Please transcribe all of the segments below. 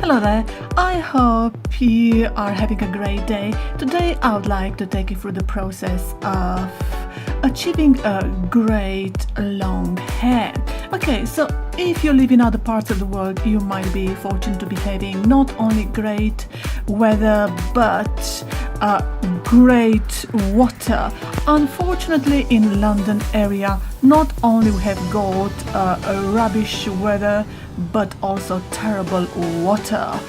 Hello there, I hope you are having a great day. Today I would like to take you through the process of achieving a great long hair. Okay, so if you live in other parts of the world, you might be fortunate to be having not only great weather but great water. Unfortunately, in London area, not only we have got rubbish weather but also terrible water.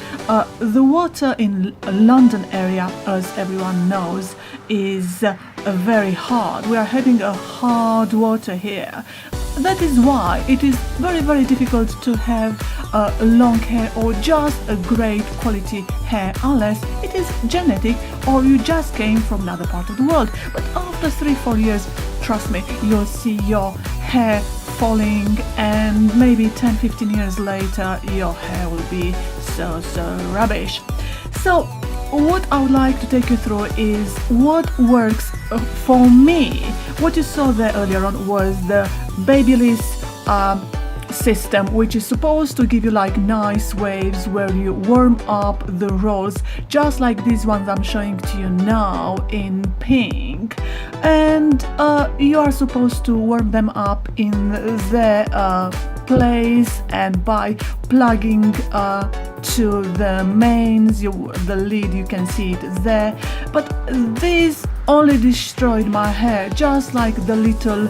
The water in London area, as everyone knows, is very hard. We are having a hard water here. That is why it is very difficult to have long hair or just a great quality hair unless it is genetic or you just came from another part of the world. But after 3-4 years, trust me, you'll see your hair falling, and maybe 10-15 years later your hair will be so rubbish. So what I would like to take you through is what works for me. What you saw there earlier on was the Babyliss system, which is supposed to give you like nice waves where you warm up the rolls, just like these ones I'm showing to you now in pink, and you are supposed to warm them up in their place and by plugging to the mains, the lid, you can see it there. But this only destroyed my hair, just like the little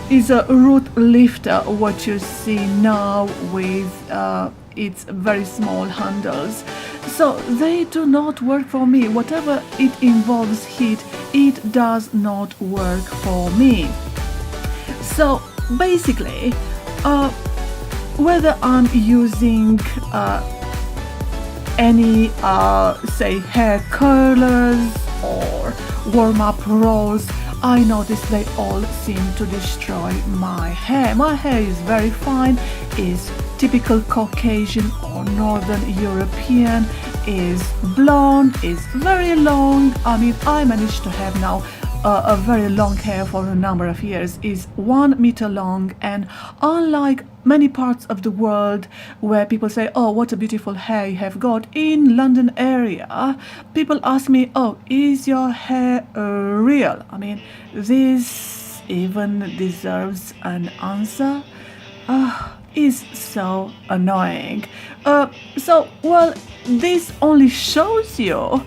is a root lifter, what you see now with its very small handles. So they do not work for me. Whatever it involves heat, it does not work for me. So basically, whether I'm using any say hair curlers or warm-up rolls, I notice they all seem to destroy my hair. My hair is very fine, is typical Caucasian or Northern European, is blonde, is very long. I mean, I managed to have now a very long hair for a number of years, is 1 meter long, and unlike many parts of the world where people say, oh, what a beautiful hair you have got, in London area people ask me, oh, is your hair real? I mean, this even deserves an answer. Is so annoying. Well, this only shows you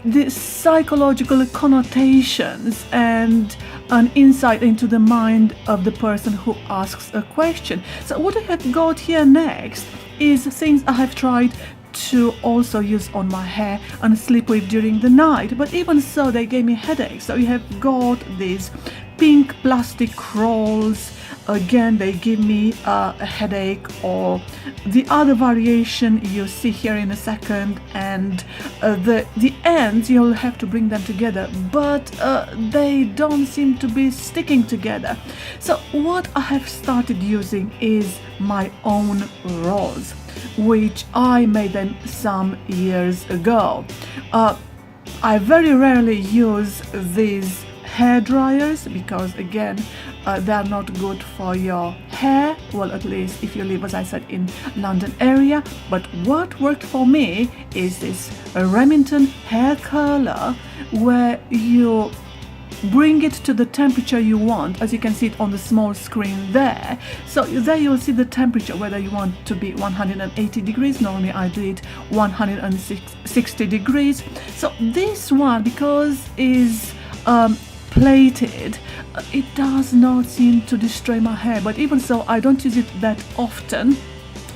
the psychological connotations and an insight into the mind of the person who asks a question. So what I have got here next is things I have tried to also use on my hair and sleep with during the night, but even so they gave me headaches. So you have got these pink plastic rolls. Again, they give me a headache, or the other variation you see here in a second, and the ends you'll have to bring them together, but they don't seem to be sticking together. So what I have started using is my own rolls, which I made them some years ago. I very rarely use these hair dryers because again they are not good for your hair, well, at least if you live, as I said, in London area. But what worked for me is this Remington hair curler, where you bring it to the temperature you want, as you can see it on the small screen there. So there you'll see the temperature, whether you want to be 180 degrees, normally I do it 160 degrees. So this one, because is plated, it does not seem to destroy my hair. But even so, I don't use it that often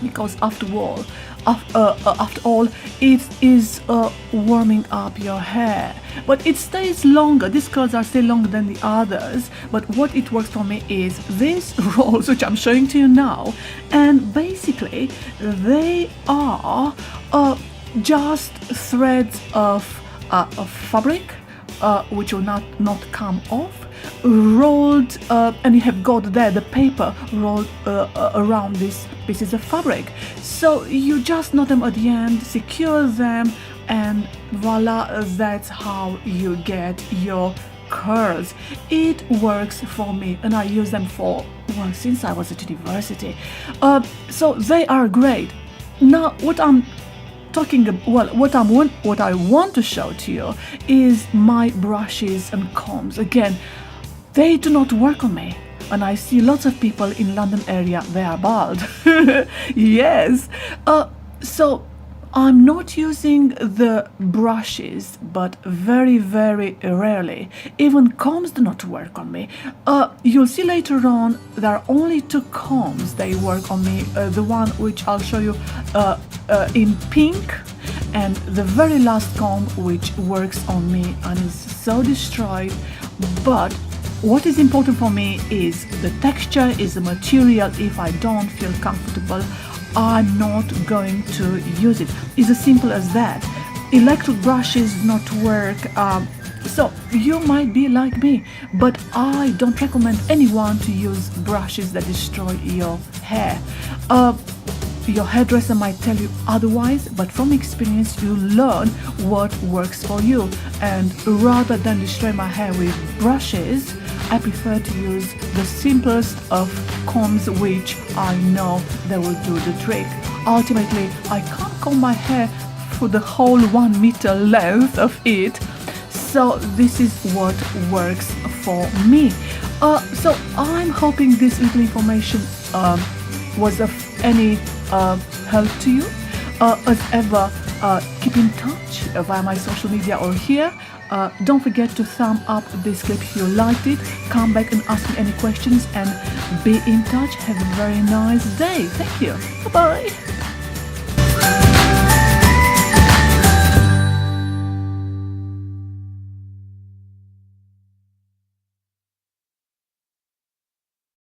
because after all it is warming up your hair, but it stays longer. These curls are still longer than the others, but what it works for me is these rolls, which I'm showing to you now, and basically they are just threads of fabric which will not come off, rolled, and you have got there the paper rolled around these pieces of fabric. So you just knot them at the end, secure them, and voila, that's how you get your curls. It works for me, and I use them for, well, since I was at university. So they are great. Now, what I want to show to you is my brushes and combs. Again, they do not work on me. And I see lots of people in London area, they are bald. Yes. So I'm not using the brushes, but very, very rarely. Even combs do not work on me. You'll see later on, there are only 2 combs they work on me. The one which I'll show you in pink, and the very last comb which works on me and is so destroyed. But what is important for me is the texture, is the material. If I don't feel comfortable, I'm not going to use it. It's as simple as that. Electric brushes do not work. So you might be like me, but I don't recommend anyone to use brushes that destroy your hair. Your hairdresser might tell you otherwise, but from experience you learn what works for you. And rather than destroy my hair with brushes, I prefer to use the simplest of combs which I know they will do the trick. Ultimately, I can't comb my hair for the whole 1 meter length of it, so this is what works for me. So I'm hoping this little information was of any help to you. As ever, keep in touch via my social media or here. Don't forget to thumb up this clip if you liked it. Come back and ask me any questions, and be in touch. Have a very nice day. Thank you. Bye-bye.